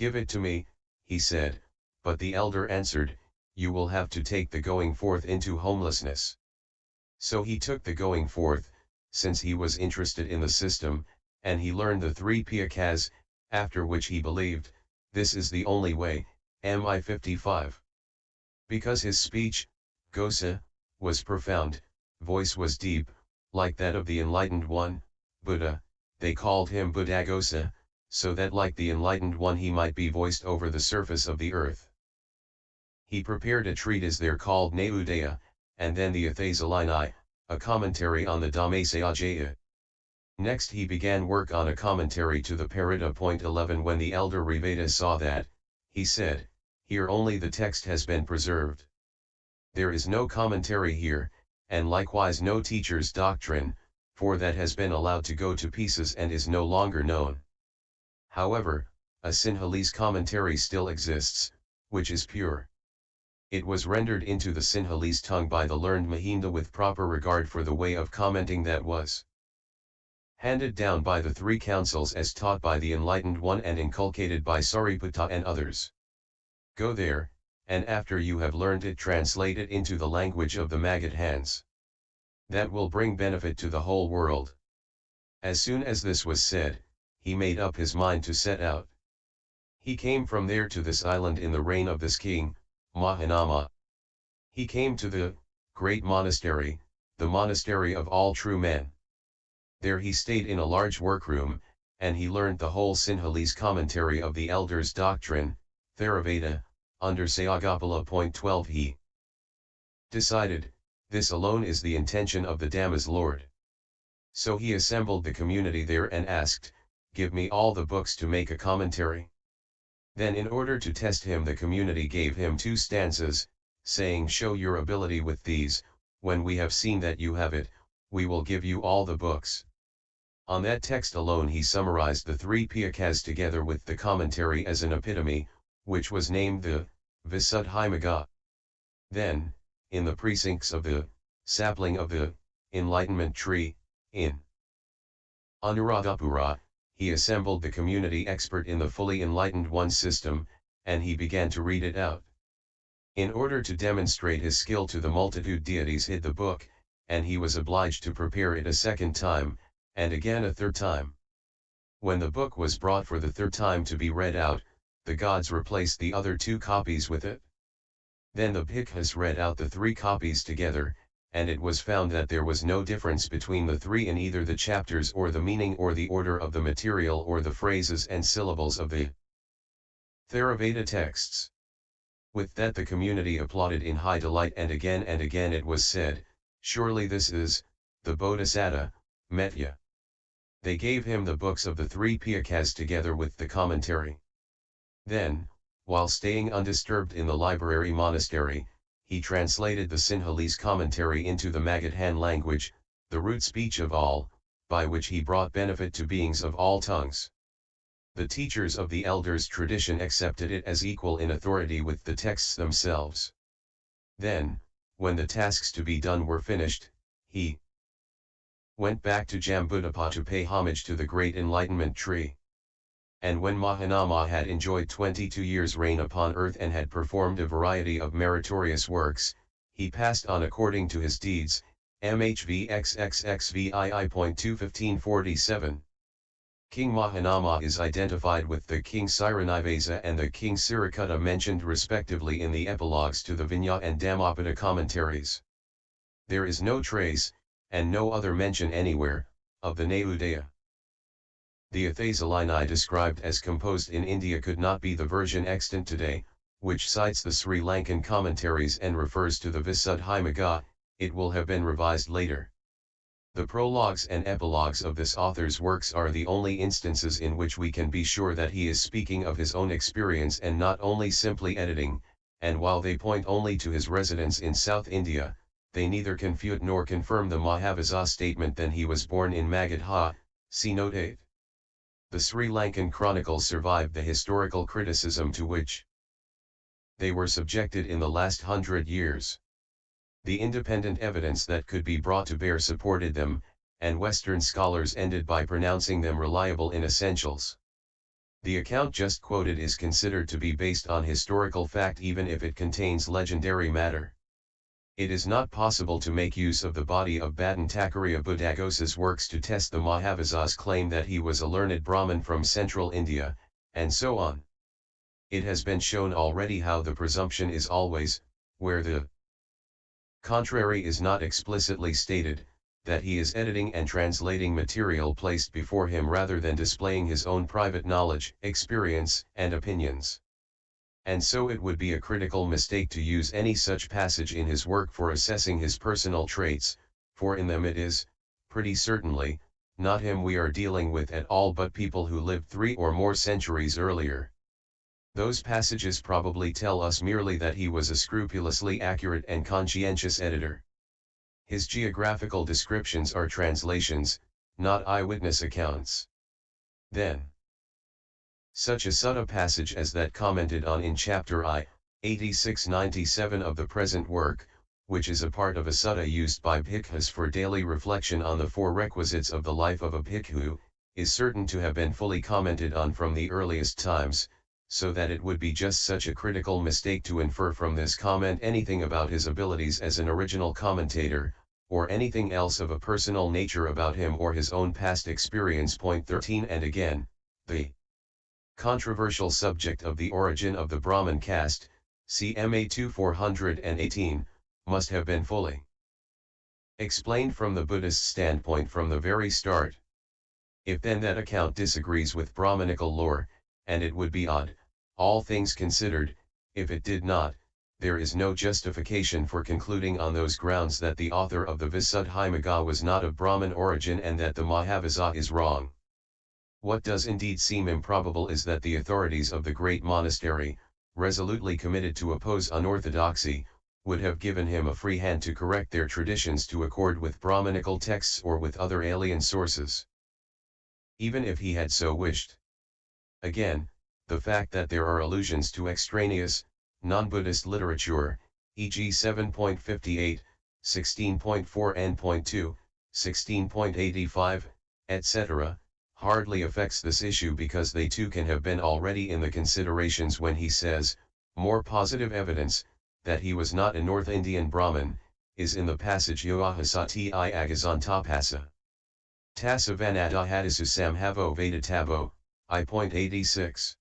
"Give it to me," he said, but the elder answered, "You will have to take the going forth into homelessness." So he took the going forth, since he was interested in the system, and he learned the 3 Piþakas, after which he believed, this is the only way, MI 55. Because his speech, Gosa, was profound, voice was deep, like that of the Enlightened One, Buddha, they called him Buddhagosa, so that like the Enlightened One he might be voiced over the surface of the earth. He prepared a treatise there called Metteyya, and then the Athasalini, a commentary on the Dhamma Saòghapala. Next he began work on a commentary to the Parita.11. When the elder Theravada saw that, he said, "Here only the text has been preserved. There is no commentary here, and likewise no teacher's doctrine, for that has been allowed to go to pieces and is no longer known. However, a Sinhalese commentary still exists, which is pure. It was rendered into the Sinhalese tongue by the learned Mahinda with proper regard for the way of commenting that was handed down by the 3 councils as taught by the Enlightened One and inculcated by Sariputta and others. Go there, and after you have learned it translate it into the language of the Magadhans. That will bring benefit to the whole world." As soon as this was said, he made up his mind to set out. He came from there to this island in the reign of this king, Mahanama. He came to the Great Monastery, the monastery of all true men. There he stayed in a large workroom, and he learned the whole Sinhalese commentary of the Elders Doctrine, Theravada, under Saòghapala.12 He. Decided, this alone is the intention of the Dhamma's Lord. So he assembled the community there and asked, "Give me all the books to make a commentary." Then in order to test him the community gave him 2 stanzas, saying, "Show your ability with these, when we have seen that you have it, we will give you all the books." On that text alone he summarized the 3 Piþakas together with the commentary as an epitome, which was named the Visuddhimagga. Then, in the precincts of the sapling of the Enlightenment Tree, in Anuradhapura, he assembled the community expert in the Fully Enlightened One system, and he began to read it out. In order to demonstrate his skill to the multitude, deities hid the book, and he was obliged to prepare it a 2nd time, and again a 3rd time. When the book was brought for the 3rd time to be read out, the gods replaced the other 2 copies with it. Then the bhikkhus read out the 3 copies together, and it was found that there was no difference between the 3 in either the chapters or the meaning or the order of the material or the phrases and syllables of the Theravada texts. With that the community applauded in high delight, and again it was said, "Surely this is the Bodhisatta, Metteyya." They gave him the books of the 3 Piþakas together with the commentary. Then, while staying undisturbed in the Library Monastery, he translated the Sinhalese Commentary into the Magadhan language, the root speech of all, by which he brought benefit to beings of all tongues. The teachers of the elders' tradition accepted it as equal in authority with the texts themselves. Then, when the tasks to be done were finished, he went back to Jambudìpa to pay homage to the Great Enlightenment Tree. And when Mahanama had enjoyed 22 years' reign upon earth and had performed a variety of meritorious works, he passed on according to his deeds, MHVXXXVII.21547. King Mahanama is identified with the King Srinivasa and the King Sirikutta mentioned respectively in the epilogues to the Vinaya and Dhammapada commentaries. There is no trace, and no other mention anywhere, of the Metteyya. The Athasalini described as composed in India could not be the version extant today, which cites the Sri Lankan commentaries and refers to the Visuddhimagga. It will have been revised later. The prologues and epilogues of this author's works are the only instances in which we can be sure that he is speaking of his own experience and not only simply editing, and while they point only to his residence in South India, they neither confute nor confirm the Mahavasa statement that he was born in Magadhan, see note 8. The Sri Lankan chronicles survived the historical criticism to which they were subjected in the last 100 years. The independent evidence that could be brought to bear supported them, and Western scholars ended by pronouncing them reliable in essentials. The account just quoted is considered to be based on historical fact even if it contains legendary matter. It is not possible to make use of the body of Bhatten Thackeray Buddhaghosa's works to test the Mahavasa's claim that he was a learned Brahmin from central India, and so on. It has been shown already how the presumption is always, where the contrary is not explicitly stated, that he is editing and translating material placed before him rather than displaying his own private knowledge, experience, and opinions. And so it would be a critical mistake to use any such passage in his work for assessing his personal traits, for in them it is, pretty certainly, not him we are dealing with at all but people who lived 3 or more centuries earlier. Those passages probably tell us merely that he was a scrupulously accurate and conscientious editor. His geographical descriptions are translations, not eyewitness accounts. Then, such a sutta passage as that commented on in chapter I, 8697 of the present work, which is a part of a sutta used by bhikkhus for daily reflection on the 4 requisites of the life of a bhikkhu, is certain to have been fully commented on from the earliest times, so that it would be just such a critical mistake to infer from this comment anything about his abilities as an original commentator, or anything else of a personal nature about him or his own past experience. Point 13. And again, the controversial subject of the origin of the Brahmin caste, CMA 2418, must have been fully explained from the Buddhist standpoint from the very start. If then that account disagrees with Brahmanical lore, and it would be odd, all things considered, if it did not, there is no justification for concluding on those grounds that the author of the Visuddhimagga was not of Brahmin origin and that the Mahavasa is wrong. What does indeed seem improbable is that the authorities of the Great Monastery, resolutely committed to oppose unorthodoxy, would have given him a free hand to correct their traditions to accord with Brahmanical texts or with other alien sources. Even if he had so wished. Again, the fact that there are allusions to extraneous, non-Buddhist literature, e.g. 7.58, 16.4 and .2, 16.85, etc., hardly affects this issue because they too can have been already in the considerations when he says, more positive evidence, that he was not a North Indian Brahmin, is in the passage Yoahasati I Agazantapasa. Tasavanada hadisu samhavo vedatavo, I.86.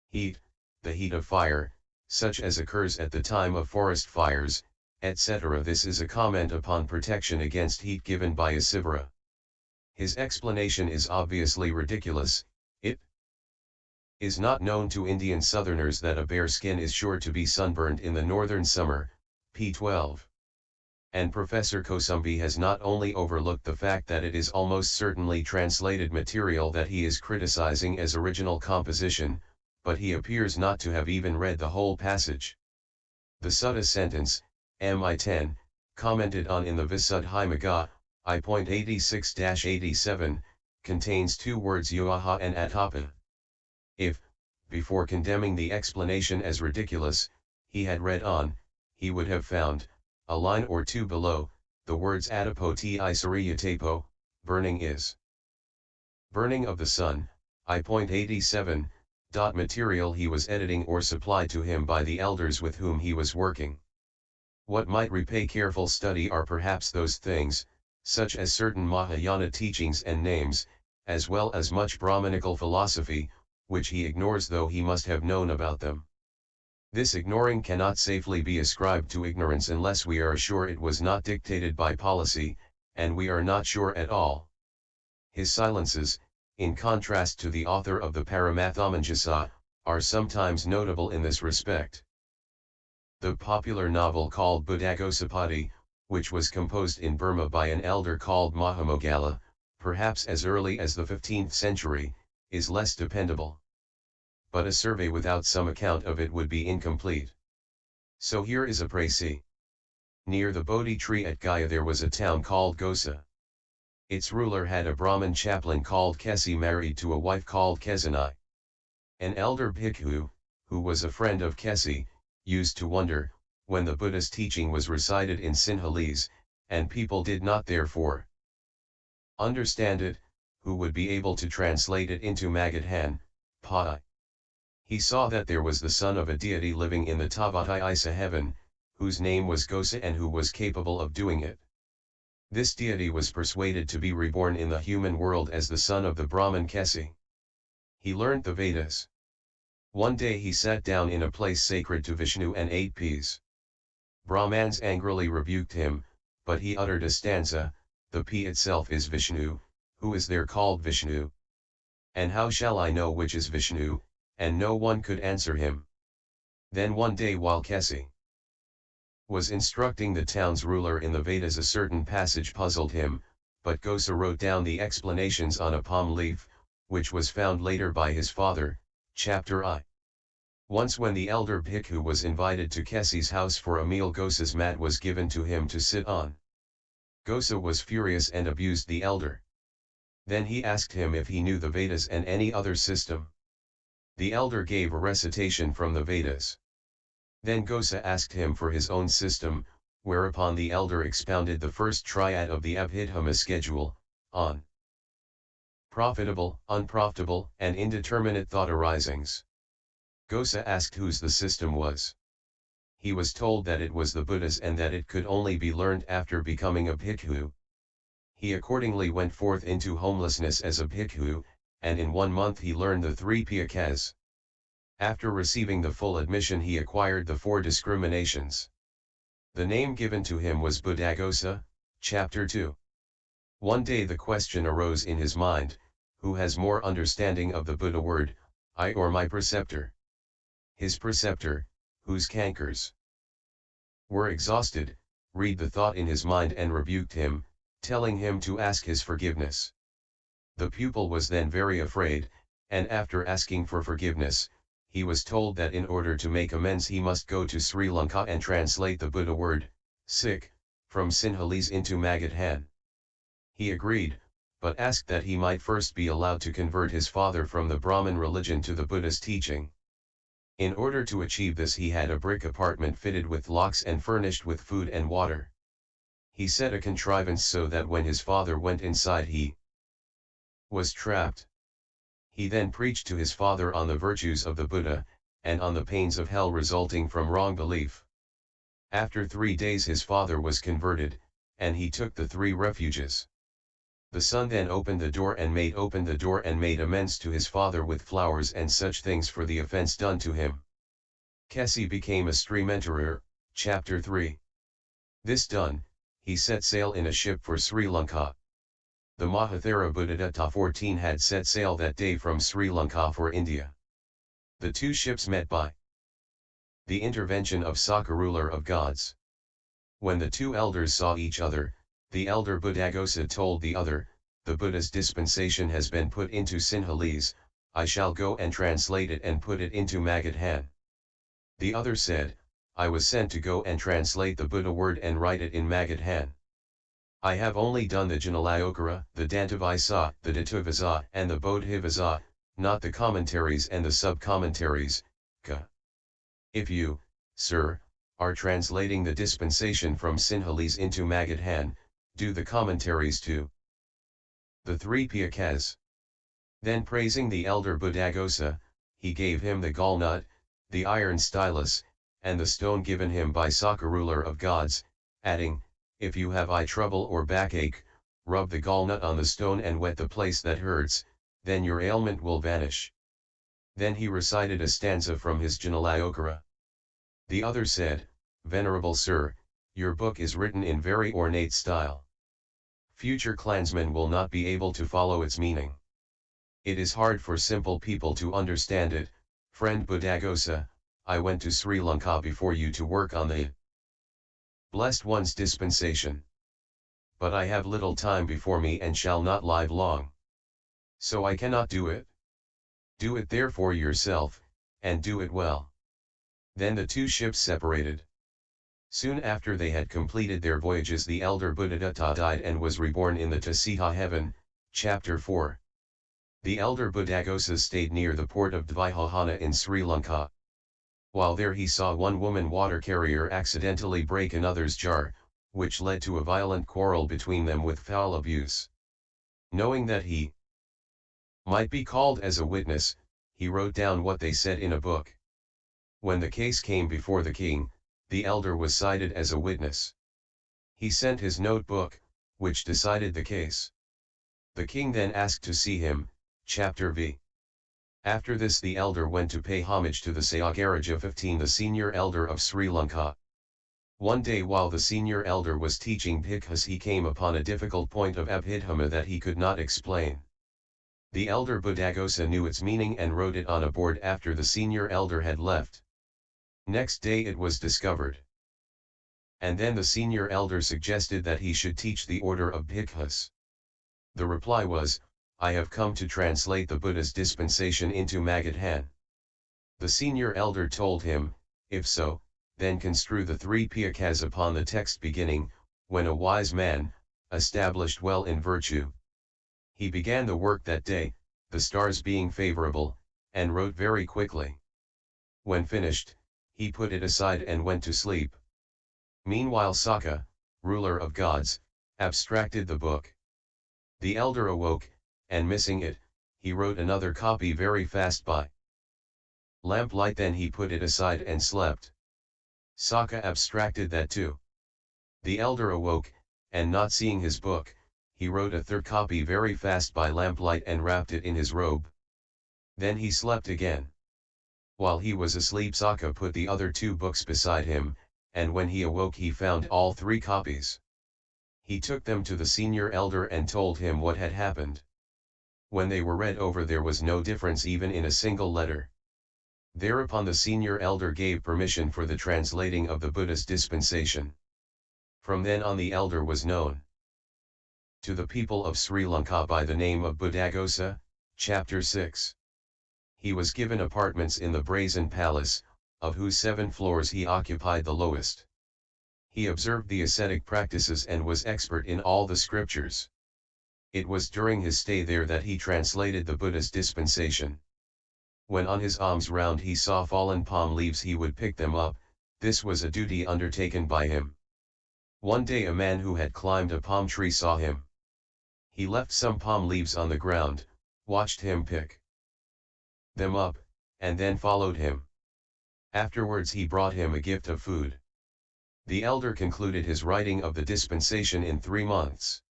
Heat, the heat of fire, such as occurs at the time of forest fires, etc. This is a comment upon protection against heat given by Asivara. His explanation is obviously ridiculous. It is not known to Indian southerners that a bare skin is sure to be sunburned in the northern summer, p. 12. And Professor Kosumbi has not only overlooked the fact that it is almost certainly translated material that he is criticizing as original composition, but he appears not to have even read the whole passage. The sutta sentence, MI 10, commented on in the Visuddhimagga, I.86-87, contains 2 words yoaha and atapa. If, before condemning the explanation as ridiculous, he had read on, he would have found, a line or 2 below, the words atapo ti sariyatapo, burning is. Burning of the sun, I.87, material he was editing or supplied to him by the elders with whom he was working. What might repay careful study are perhaps those things, such as certain Mahayana teachings and names, as well as much Brahmanical philosophy, which he ignores though he must have known about them. This ignoring cannot safely be ascribed to ignorance unless we are sure it was not dictated by policy, and we are not sure at all. His silences, in contrast to the author of the Paramathamangasa, are sometimes notable in this respect. The popular novel called Buddhagosapati, which was composed in Burma by an elder called Mahamogala, perhaps as early as the 15th century, is less dependable. But a survey without some account of it would be incomplete. So here is a précis. Near the Bodhi tree at Gaya there was a town called Gosa. Its ruler had a Brahmin chaplain called Kesi married to a wife called Kesanai. An elder bhikkhu, who was a friend of Kesi, used to wonder, when the Buddha's teaching was recited in Sinhalese, and people did not therefore understand it, who would be able to translate it into Magadhan, Pai. He saw that there was the son of a deity living in the Tavatai heaven, whose name was Gosa and who was capable of doing it. This deity was persuaded to be reborn in the human world as the son of the Brahmin Kesi. He learned the Vedas. One day he sat down in a place sacred to Vishnu and ate peas. Brahmans angrily rebuked him, but he uttered a stanza, the pea itself is Vishnu, who is there called Vishnu? And how shall I know which is Vishnu? And no one could answer him. Then one day while Kesi was instructing the town's ruler in the Vedas, a certain passage puzzled him, but Gosa wrote down the explanations on a palm leaf, which was found later by his father, chapter I. Once when the elder bhikkhu was invited to Kesi's house for a meal, Gosa's mat was given to him to sit on. Gosa was furious and abused the elder. Then he asked him if he knew the Vedas and any other system. The elder gave a recitation from the Vedas. Then Gosa asked him for his own system, whereupon the elder expounded the first triad of the Abhidhamma schedule, on profitable, unprofitable, and indeterminate thought arisings. Gosa asked whose the system was. He was told that it was the Buddha's and that it could only be learned after becoming a bhikkhu. He accordingly went forth into homelessness as a bhikkhu, and in 1 month he learned the 3 Piþakas. After receiving the full admission he acquired the 4 discriminations. The name given to him was Buddhagosa, chapter 2. One day the question arose in his mind, who has more understanding of the Buddha word, I or my preceptor? His preceptor, whose cankers were exhausted, read the thought in his mind and rebuked him, telling him to ask his forgiveness. The pupil was then very afraid, and after asking for forgiveness, he was told that in order to make amends he must go to Sri Lanka and translate the Buddha word, Sikh, from Sinhalese into Magadhan. He agreed, but asked that he might first be allowed to convert his father from the Brahmin religion to the Buddha's teaching. In order to achieve this he had a brick apartment fitted with locks and furnished with food and water. He set a contrivance so that when his father went inside he was trapped. He then preached to his father on the virtues of the Buddha, and on the pains of hell resulting from wrong belief. After 3 days his father was converted, and he took the 3 refuges. The son then opened the door and made amends to his father with flowers and such things for the offense done to him. Kesi became a stream enterer, chapter 3. This done, he set sail in a ship for Sri Lanka. The Mahatheravada 14 had set sail that day from Sri Lanka for India. The 2 ships met by the intervention of Saòghapala, ruler of gods. When the 2 elders saw each other, the elder Buddhagosa told the other, the Buddha's dispensation has been put into Sinhalese, I shall go and translate it and put it into Magadhan. The other said, I was sent to go and translate the Buddha word and write it in Magadhan. I have only done the Jnalokara, the Dantavisa, the Dituvasa, and the Bodhivasa, not the commentaries and the sub-commentaries. If you, sir, are translating the dispensation from Sinhalese into Magadhan, do the commentaries too. The 3 Piþakas. Then praising the elder Buddhagosa, he gave him the gall nut, the iron stylus, and the stone given him by Saòghapala, ruler of gods, adding, if you have eye trouble or backache, rub the gallnut on the stone and wet the place that hurts, then your ailment will vanish. Then he recited a stanza from his Jnalokara. The other said, Venerable sir, your book is written in very ornate style. Future clansmen will not be able to follow its meaning. It is hard for simple people to understand it. Friend Buddhagosa, I went to Sri Lanka before you to work on the Blessed One's dispensation. But I have little time before me and shall not live long. So I cannot do it. Do it therefore yourself, and do it well. Then the 2 ships separated. Soon after they had completed their voyages the elder Buddhadatta died and was reborn in the Tasiha heaven, chapter 4. The elder Buddhagosa stayed near the port of Dvihahana in Sri Lanka. While there he saw one woman water carrier accidentally break another's jar, which led to a violent quarrel between them with foul abuse. Knowing that he might be called as a witness, he wrote down what they said in a book. When the case came before the king, the elder was cited as a witness. He sent his notebook, which decided the case. The king then asked to see him, chapter v. After this the elder went to pay homage to the Saòghapala, the senior elder of Sri Lanka. One day while the senior elder was teaching bhikkhus, he came upon a difficult point of epitome that he could not explain. The elder Buddhaghosa knew its meaning and wrote it on a board after the senior elder had left. Next day it was discovered. And then the senior elder suggested that he should teach the order of bhikkhus. The reply was, "I have come to translate the Buddha's dispensation into Magadhan." The senior elder told him, "If so, then construe the 3 Piþakas upon the text beginning, 'When a wise man, established well in virtue.'" He began the work that day, the stars being favorable, and wrote very quickly. When finished, he put it aside and went to sleep. Meanwhile Saògha, ruler of gods, abstracted the book. The elder awoke, and missing it, he wrote another copy very fast by lamplight. Then he put it aside and slept. Saògha abstracted that too. The elder awoke, and not seeing his book, he wrote a third copy very fast by lamplight and wrapped it in his robe. Then he slept again. While he was asleep Saògha put the other 2 books beside him, and when he awoke he found all 3 copies. He took them to the senior elder and told him what had happened. When they were read over there was no difference even in a single letter. Thereupon the senior elder gave permission for the translating of the Buddha's dispensation. From then on the elder was known to the people of Sri Lanka by the name of Buddhaghosa, chapter 6. He was given apartments in the Brazen Palace, of whose 7 floors he occupied the lowest. He observed the ascetic practices and was expert in all the scriptures. It was during his stay there that he translated the Buddha's dispensation. When on his alms round he saw fallen palm leaves he would pick them up. This was a duty undertaken by him. One day a man who had climbed a palm tree saw him. He left some palm leaves on the ground, watched him pick them up, and then followed him. Afterwards he brought him a gift of food. The elder concluded his writing of the dispensation in 3 months.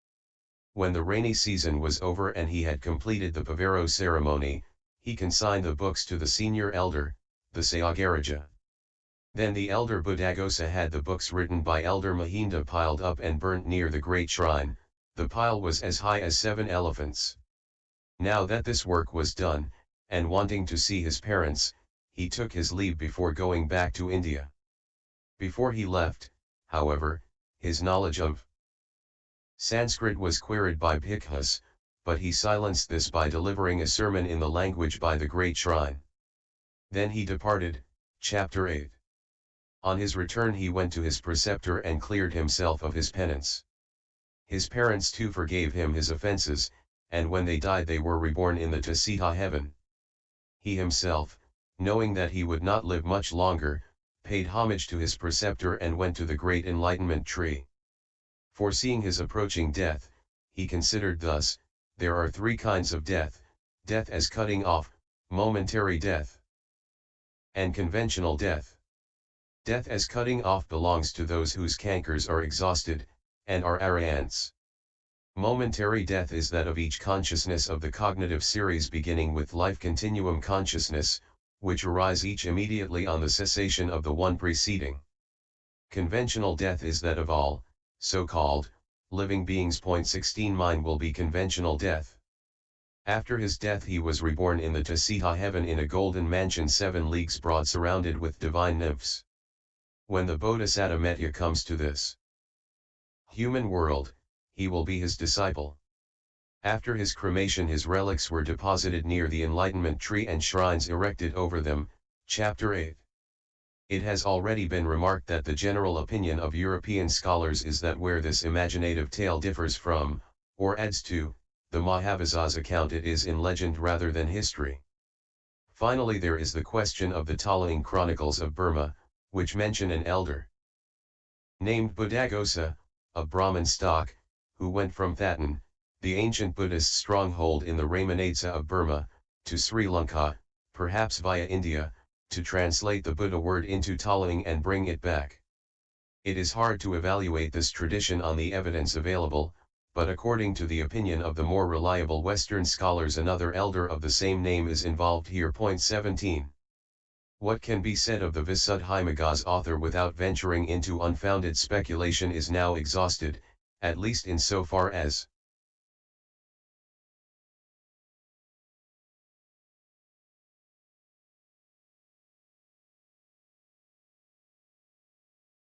When the rainy season was over and he had completed the Pavero ceremony, he consigned the books to the senior elder, the Saòghapala. Then the elder Buddhaghosa had the books written by elder Mahinda piled up and burnt near the great shrine. The pile was as high as 7 elephants. Now that this work was done, and wanting to see his parents, he took his leave before going back to India. Before he left, however, his knowledge of Sanskrit was queried by bhikkhus, but he silenced this by delivering a sermon in the language by the great shrine. Then he departed, chapter 8. On his return he went to his preceptor and cleared himself of his penance. His parents too forgave him his offenses, and when they died they were reborn in the Tusita heaven. He himself, knowing that he would not live much longer, paid homage to his preceptor and went to the Great Enlightenment Tree. Foreseeing his approaching death, he considered thus: there are 3 kinds of death, death as cutting off, momentary death, and conventional death. Death as cutting off belongs to those whose cankers are exhausted, and are arahants. Momentary death is that of each consciousness of the cognitive series beginning with life continuum consciousness, which arise each immediately on the cessation of the one preceding. Conventional death is that of all, so-called, living beings. 16 Mine will be conventional death. After his death he was reborn in the Tusita heaven in a golden mansion 7 leagues broad surrounded with divine nymphs. When the Bodhisatta Metteyya comes to this human world, he will be his disciple. After his cremation his relics were deposited near the Enlightenment Tree and shrines erected over them, chapter 8. It has already been remarked that the general opinion of European scholars is that where this imaginative tale differs from, or adds to, the Mahavajra's account, it is in legend rather than history. Finally there is the question of the Talang Chronicles of Burma, which mention an elder named Buddhaghosa, of Brahmin stock, who went from Thatan, the ancient Buddhist stronghold in the Ramanatsa of Burma, to Sri Lanka, perhaps via India, to translate the Buddha word into Taling and bring it back. It is hard to evaluate this tradition on the evidence available, but according to the opinion of the more reliable Western scholars another elder of the same name is involved here. Point 17. What can be said of the Visuddhimagga's author without venturing into unfounded speculation is now exhausted, at least in so far as